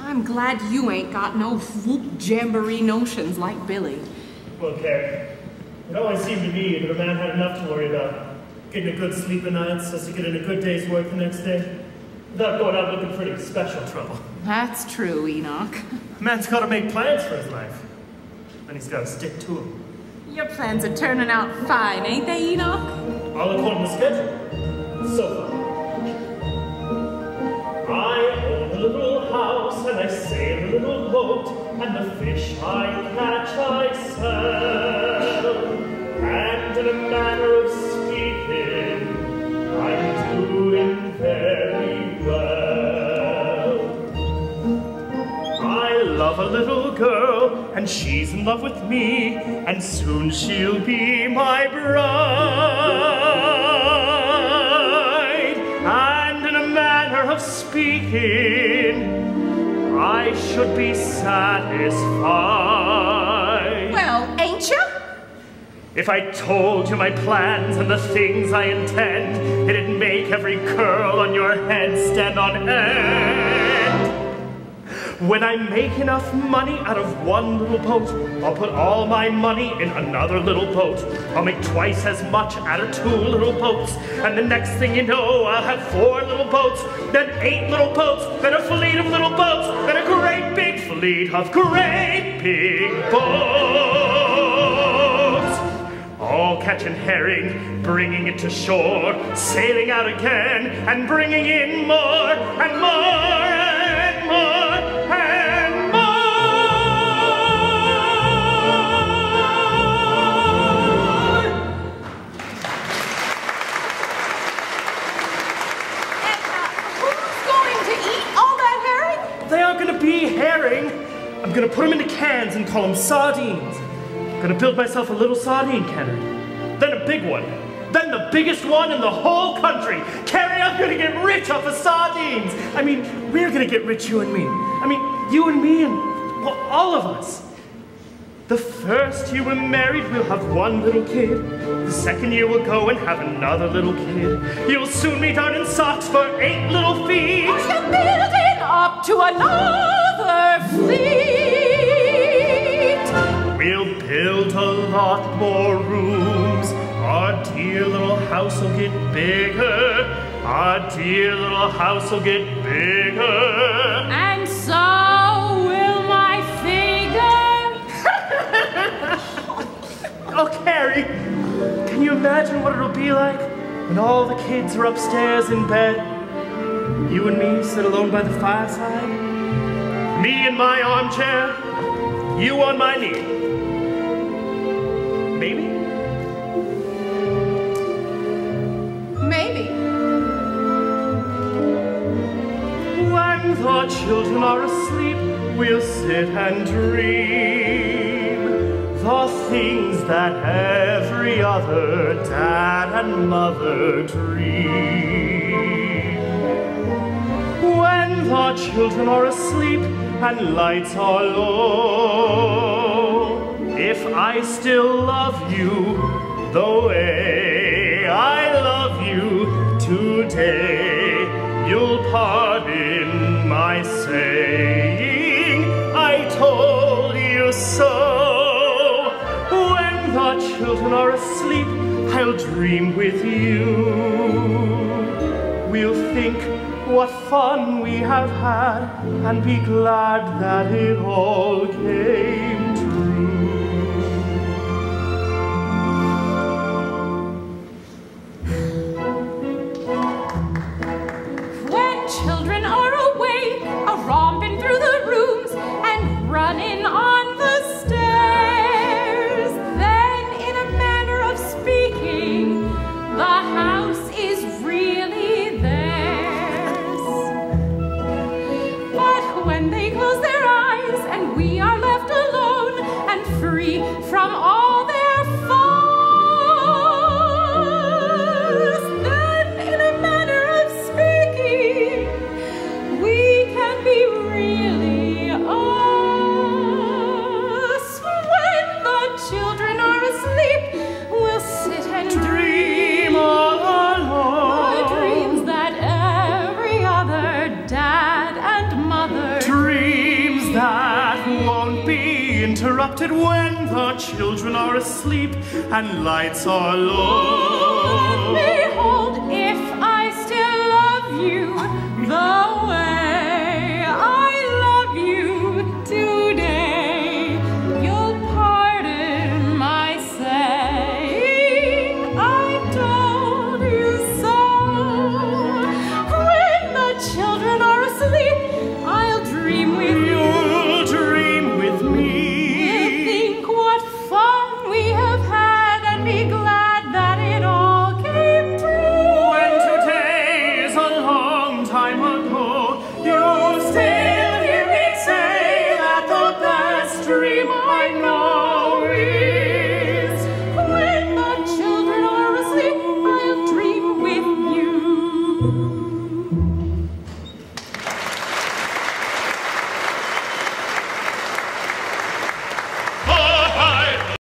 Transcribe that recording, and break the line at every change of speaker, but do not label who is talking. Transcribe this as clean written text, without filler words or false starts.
I'm glad you ain't got no whoop jamboree notions like Billy.
Well, Carrie, it always seemed to me that a man had enough to worry about. Getting a good sleep at night so as to get in a good day's work the next day, without going out looking for any special trouble.
That's true, Enoch.
A man's got to make plans for his life, and he's got to stick to them.
Your plans are turning out fine, ain't they, Enoch?
All according to schedule. So far. I own a little house, and I sail a little boat, and the fish I catch I sell. And in a manner of speaking, I'm doing very well. I love a little girl, and she's in love with me, and soon she'll be my bride. And in a manner of speaking, I should be satisfied.
Well, ain't you?
If I told you my plans and the things I intend, it'd make every curl on your head stand on end. When I make enough money out of one little boat, I'll put all my money in another little boat. I'll make twice as much out of 2 little boats, and the next thing you know, I'll have 4 little boats, then 8 little boats, then a fleet of little boats, then a great big fleet of great big boats. All catching herring, bringing it to shore, sailing out again, and bringing in more and more and more and more.
And who's going to eat all that herring?
They aren't going to be herring. I'm going to put them into cans and call them sardines. I'm going to build myself a little sardine cannery, then a big one, then the biggest one in the whole country. Carrie, I'm going to get rich off of sardines. I mean, we're going to get rich, you and me. I mean, you and me and, well, all of us. The first year we're married, we'll have 1 little kid. The second year we'll go and have another little kid. You'll soon be down in socks for 8 little feet.
You're building up to another fleet.
We'll build a lot more rooms. Our dear little house will get bigger. Our dear little house will get bigger.
And so will my figure.
Oh, Carrie, can you imagine what it'll be like when all the kids are upstairs in bed? You and me sit alone by the fireside. Me in my armchair, you on my knee. Maybe?
Maybe.
When the children are asleep, we'll sit and dream the things that every other dad and mother dream. When the children are asleep and lights are low, if I still love you the way I love you today, you'll pardon my saying I told you so. When the children are asleep, I'll dream with you. We'll think what fun we have had and be glad that it all came true.
When children are awake, a-romping through the rooms and running on the stairs, then in a manner of speaking, the house is really theirs. But when they close their eyes and we are left alone and free from all their foes, then in a manner of speaking, we can be really us. When the children are asleep, we'll sit and
Dream all alone.
the dreams that every other dad and mother
Dream interrupted when the children are asleep and lights are low.
Behold, if I still love you,